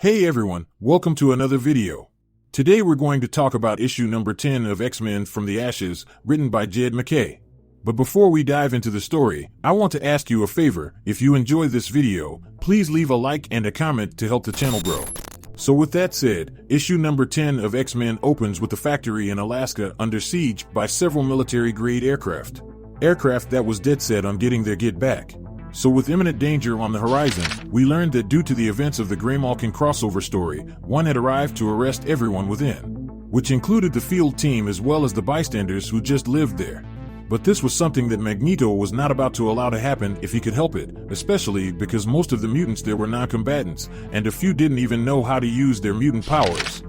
Hey everyone, welcome to another video. Today we're going to talk about issue number 10 of X-Men From the Ashes, written by Jed MacKay. But before we dive into the story, I want to ask you a favor. If you enjoy this video, please leave a like and a comment to help the channel grow. So with that said, issue number 10 of X-Men opens with the factory in Alaska under siege by several military-grade aircraft. Aircraft that was dead set on getting their get back. So with imminent danger on the horizon, we learned that due to the events of the Graymalkin crossover story, one had arrived to arrest everyone within, which included the field team as well as the bystanders who just lived there. But this was something that Magneto was not about to allow to happen if he could help it, especially because most of the mutants there were non-combatants, and a few didn't even know how to use their mutant powers.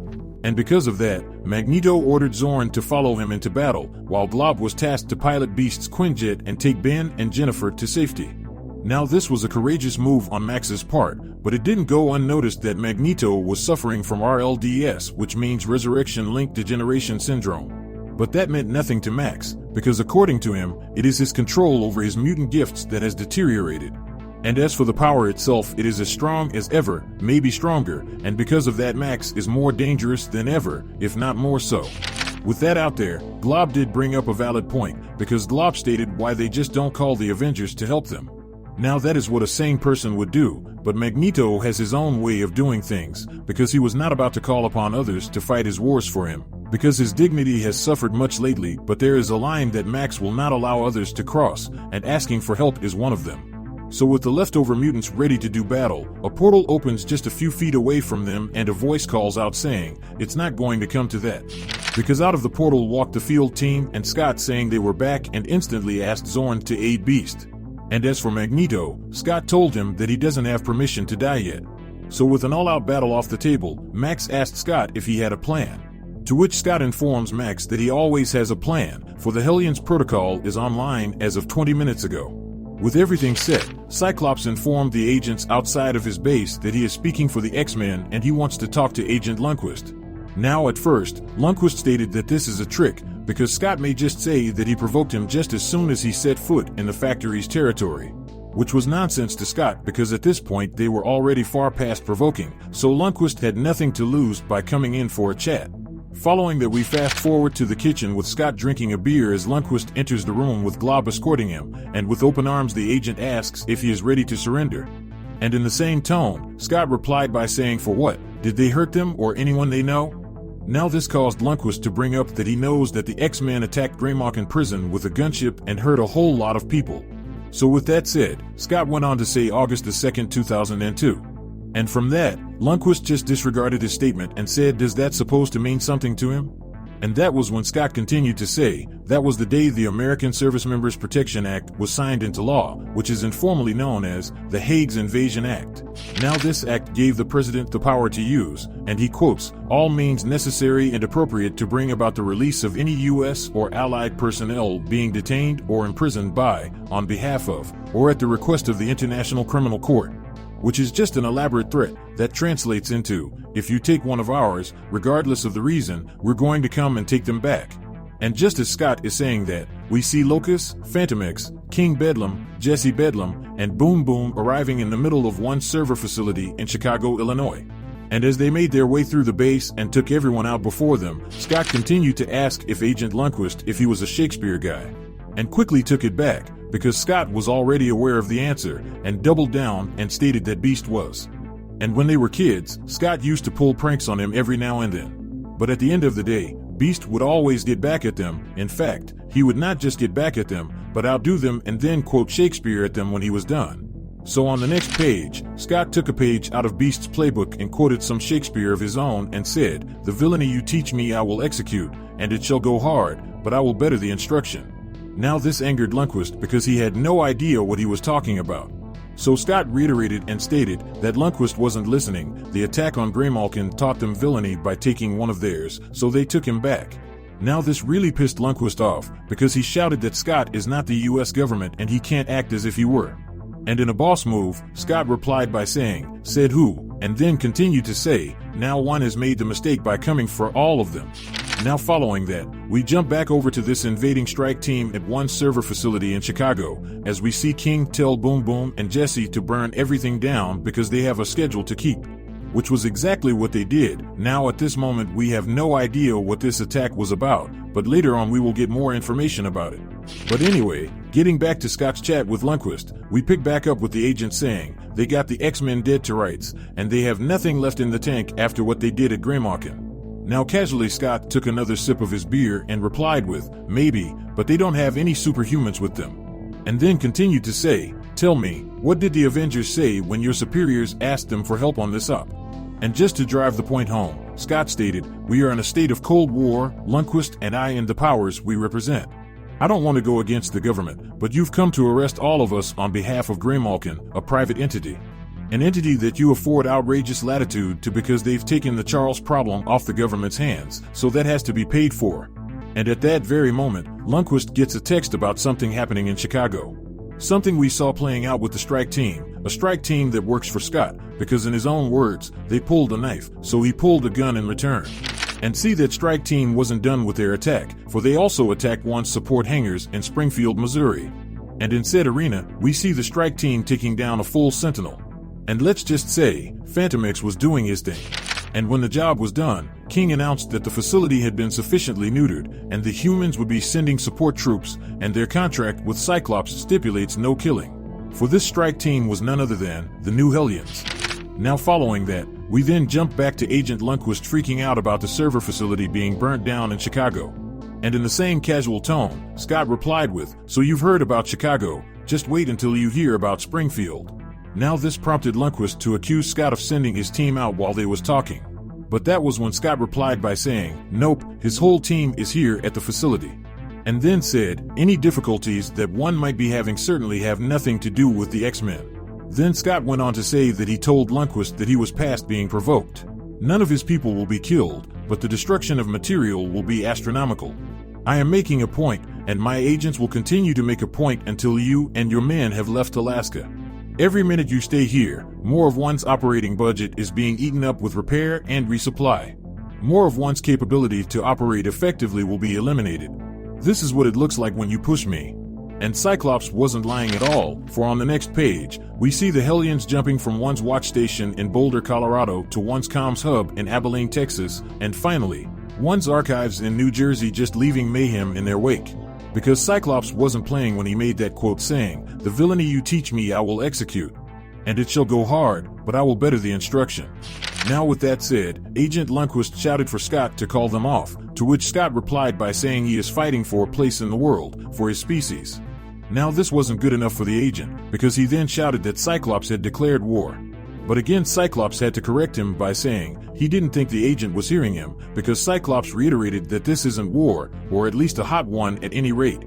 And because of that, Magneto ordered Zorn to follow him into battle, while Glob was tasked to pilot Beast's Quinjet and take Ben and Jennifer to safety. Now this was a courageous move on Max's part, but it didn't go unnoticed that Magneto was suffering from RLDS, which means Resurrection-Linked Degeneration Syndrome. But that meant nothing to Max, because according to him, it is his control over his mutant gifts that has deteriorated. And as for the power itself, it is as strong as ever, maybe stronger, and because of that Max is more dangerous than ever, if not more so. With that out there, Glob did bring up a valid point, because Glob stated why they just don't call the Avengers to help them. Now that is what a sane person would do, but Magneto has his own way of doing things, because he was not about to call upon others to fight his wars for him, because his dignity has suffered much lately, but there is a line that Max will not allow others to cross, and asking for help is one of them. So with the leftover mutants ready to do battle, a portal opens just a few feet away from them and a voice calls out saying, "It's not going to come to that." Because out of the portal walked the field team and Scott saying they were back and instantly asked Zorn to aid Beast. And as for Magneto, Scott told him that he doesn't have permission to die yet. So with an all-out battle off the table, Max asked Scott if he had a plan. To which Scott informs Max that he always has a plan, for the Hellions protocol is online as of 20 minutes ago. With everything set, Cyclops informed the agents outside of his base that he is speaking for the X-Men and he wants to talk to Agent Lundquist. Now at first, Lundquist stated that this is a trick, because Scott may just say that he provoked him just as soon as he set foot in the factory's territory. Which was nonsense to Scott because at this point they were already far past provoking, so Lundquist had nothing to lose by coming in for a chat. Following that, we fast forward to the kitchen with Scott drinking a beer as Lundquist enters the room with Glob escorting him, and with open arms the agent asks if he is ready to surrender. And in the same tone, Scott replied by saying, "For what? Did they hurt them or anyone they know?" Now this caused Lundquist to bring up that he knows that the X-Men attacked Graymalkin prison with a gunship and hurt a whole lot of people. So with that said, Scott went on to say August 2nd, 2002. And from that, Lundquist just disregarded his statement and said, "Does that supposed to mean something to him?" And that was when Scott continued to say, that was the day the American Service Members Protection Act was signed into law, which is informally known as the Hague's Invasion Act. Now this act gave the president the power to use, and he quotes, "all means necessary and appropriate to bring about the release of any U.S. or allied personnel being detained or imprisoned by, on behalf of, or at the request of the International Criminal Court." Which is just an elaborate threat that translates into, if you take one of ours, regardless of the reason, we're going to come and take them back. And just as Scott is saying that, we see Locus, Phantom X, King Bedlam, Jesse Bedlam, and Boom Boom arriving in the middle of one server facility in Chicago, Illinois. And as they made their way through the base and took everyone out before them, Scott continued to ask if Agent Lundquist if he was a Shakespeare guy. And quickly took it back, because Scott was already aware of the answer, and doubled down and stated that Beast was. And when they were kids, Scott used to pull pranks on him every now and then. But at the end of the day, Beast would always get back at them. In fact, he would not just get back at them, but outdo them and then quote Shakespeare at them when he was done. So on the next page, Scott took a page out of Beast's playbook and quoted some Shakespeare of his own and said, "The villainy you teach me I will execute, and it shall go hard, but I will better the instruction." Now this angered Lundquist because he had no idea what he was talking about. So Scott reiterated and stated that Lundquist wasn't listening. The attack on Graymalkin taught them villainy by taking one of theirs, so they took him back. Now this really pissed Lundquist off, because he shouted that Scott is not the US government and he can't act as if he were. And in a boss move, Scott replied by saying, "Said who?" and then continued to say, "Now one has made the mistake by coming for all of them." Now following that, we jump back over to this invading Shrike team at one server facility in Chicago, as we see King tell Boom Boom and Jesse to burn everything down because they have a schedule to keep. which was exactly what they did. Now at this moment we have no idea what this attack was about, but later on we will get more information about it. But anyway, getting back to Scott's chat with Lundquist, we pick back up with the agent saying they got the X-Men dead to rights, and they have nothing left in the tank after what they did at Graymalkin. Now casually Scott took another sip of his beer and replied with, maybe, but they don't have any superhumans with them. And then continued to say, tell me, what did the Avengers say when your superiors asked them for help on this up? And just to drive the point home, Scott stated, we are in a state of Cold War, Lundquist and I and the powers we represent. I don't want to go against the government, but you've come to arrest all of us on behalf of Graymalkin, a private entity. An entity that you afford outrageous latitude to because they've taken the Charles problem off the government's hands, so that has to be paid for. And at that very moment, Lundquist gets a text about something happening in Chicago. Something we saw playing out with the Shrike team, a Shrike team that works for Scott, because in his own words, they pulled a knife, so he pulled a gun in return. And see that Shrike team wasn't done with their attack, for they also attacked one's support hangars in Springfield, Missouri. And in said arena, we see the Shrike team taking down a full Sentinel. And let's just say, Phantom X was doing his thing. And when the job was done, King announced that the facility had been sufficiently neutered, and the humans would be sending support troops, and their contract with Cyclops stipulates no killing. For this Shrike team was none other than the New Hellions. Now following that, we then jump back to Agent Lundquist freaking out about the server facility being burnt down in Chicago. And in the same casual tone, Scott replied with, so you've heard about Chicago, just wait until you hear about Springfield. Now this prompted Lundquist to accuse Scott of sending his team out while they was talking. But that was when Scott replied by saying, nope, his whole team is here at the facility. And then said, any difficulties that one might be having certainly have nothing to do with the X-Men. Then Scott went on to say that he told Lundquist that he was past being provoked. None of his people will be killed, but the destruction of material will be astronomical. I am making a point, and my agents will continue to make a point until you and your men have left Alaska. Every minute you stay here, more of one's operating budget is being eaten up with repair and resupply. More of one's capability to operate effectively will be eliminated. This is what it looks like when you push me. And Cyclops wasn't lying at all, for on the next page, we see the Hellions jumping from one's watch station in Boulder, Colorado to one's comms hub in Abilene, Texas, and finally, one's archives in New Jersey just leaving mayhem in their wake. Because Cyclops wasn't playing when he made that quote saying, the villainy you teach me I will execute. And it shall go hard, but I will better the instruction. Now with that said, Agent Lundquist shouted for Scott to call them off, to which Scott replied by saying he is fighting for a place in the world, for his species. Now this wasn't good enough for the agent, because he then shouted that Cyclops had declared war. But again Cyclops had to correct him by saying he didn't think the agent was hearing him, because Cyclops reiterated that this isn't war, or at least a hot one at any rate.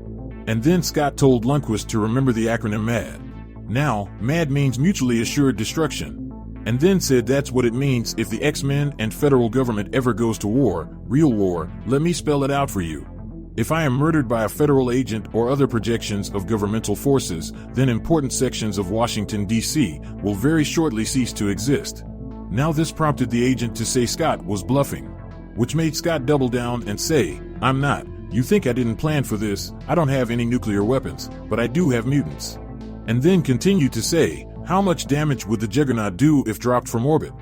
And then Scott told Lundquist to remember the acronym MAD. Now, MAD means mutually assured destruction. And then said that's what it means if the X-Men and federal government ever goes to war, real war. Let me spell it out for you. If I am murdered by a federal agent or other projections of governmental forces, then important sections of Washington, D.C. will very shortly cease to exist. Now this prompted the agent to say Scott was bluffing, which made Scott double down and say, I'm not. You think I didn't plan for this? I don't have any nuclear weapons, but I do have mutants. And then continued to say, how much damage would the Juggernaut do if dropped from orbit?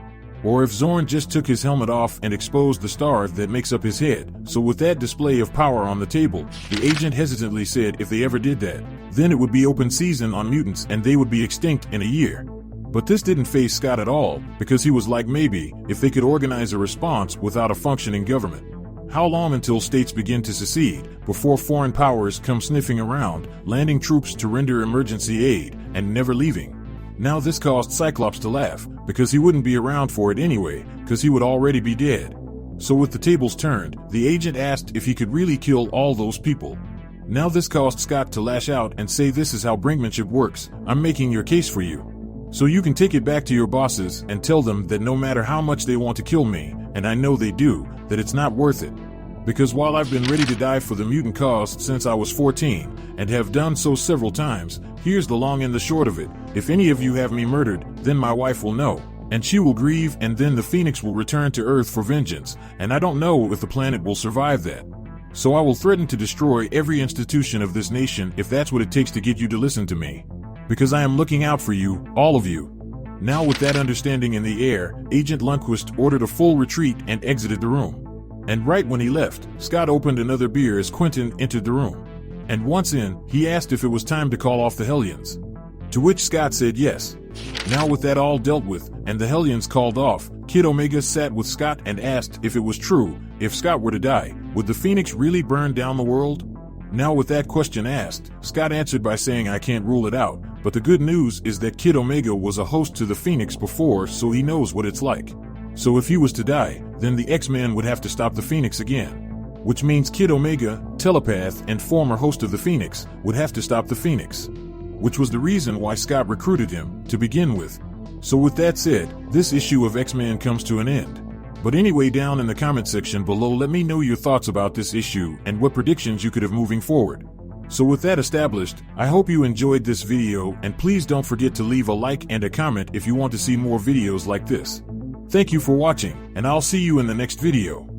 Or if Zorn just took his helmet off and exposed the star that makes up his head. So with that display of power on the table, the agent hesitantly said if they ever did that, then it would be open season on mutants and they would be extinct in a year. But this didn't faze Scott at all, because he was like maybe, if they could organize a response without a functioning government. How long until states begin to secede, before foreign powers come sniffing around, landing troops to render emergency aid, and never leaving? Now this caused Cyclops to laugh, because he wouldn't be around for it anyway, because he would already be dead. So with the tables turned, the agent asked if he could really kill all those people. Now this caused Scott to lash out and say this is how brinkmanship works, I'm making your case for you. So you can take it back to your bosses and tell them that no matter how much they want to kill me, and I know they do, that it's not worth it. Because while I've been ready to die for the mutant cause since I was 14, and have done so several times, here's the long and the short of it. If any of you have me murdered, then my wife will know, and she will grieve, and then the Phoenix will return to Earth for vengeance, and I don't know if the planet will survive that. So I will threaten to destroy every institution of this nation if that's what it takes to get you to listen to me. Because I am looking out for you, all of you. Now with that understanding in the air, Agent Lundquist ordered a full retreat and exited the room. And right when he left, Scott opened another beer as Quentin entered the room. And once in, he asked if it was time to call off the Hellions. To which Scott said yes. Now with that all dealt with, and the Hellions called off, Kid Omega sat with Scott and asked if it was true, if Scott were to die, would the Phoenix really burn down the world? Now with that question asked, Scott answered by saying I can't rule it out, but the good news is that Kid Omega was a host to the Phoenix before, so he knows what it's like. So if he was to die, then the X-Men would have to stop the Phoenix again. Which means Kid Omega, telepath and former host of the Phoenix, would have to stop the Phoenix. Which was the reason why Scott recruited him, to begin with. So with that said, this issue of X-Men comes to an end. But anyway, down in the comment section below, let me know your thoughts about this issue and what predictions you could have moving forward. So with that established, I hope you enjoyed this video, and please don't forget to leave a like and a comment if you want to see more videos like this. Thank you for watching, and I'll see you in the next video.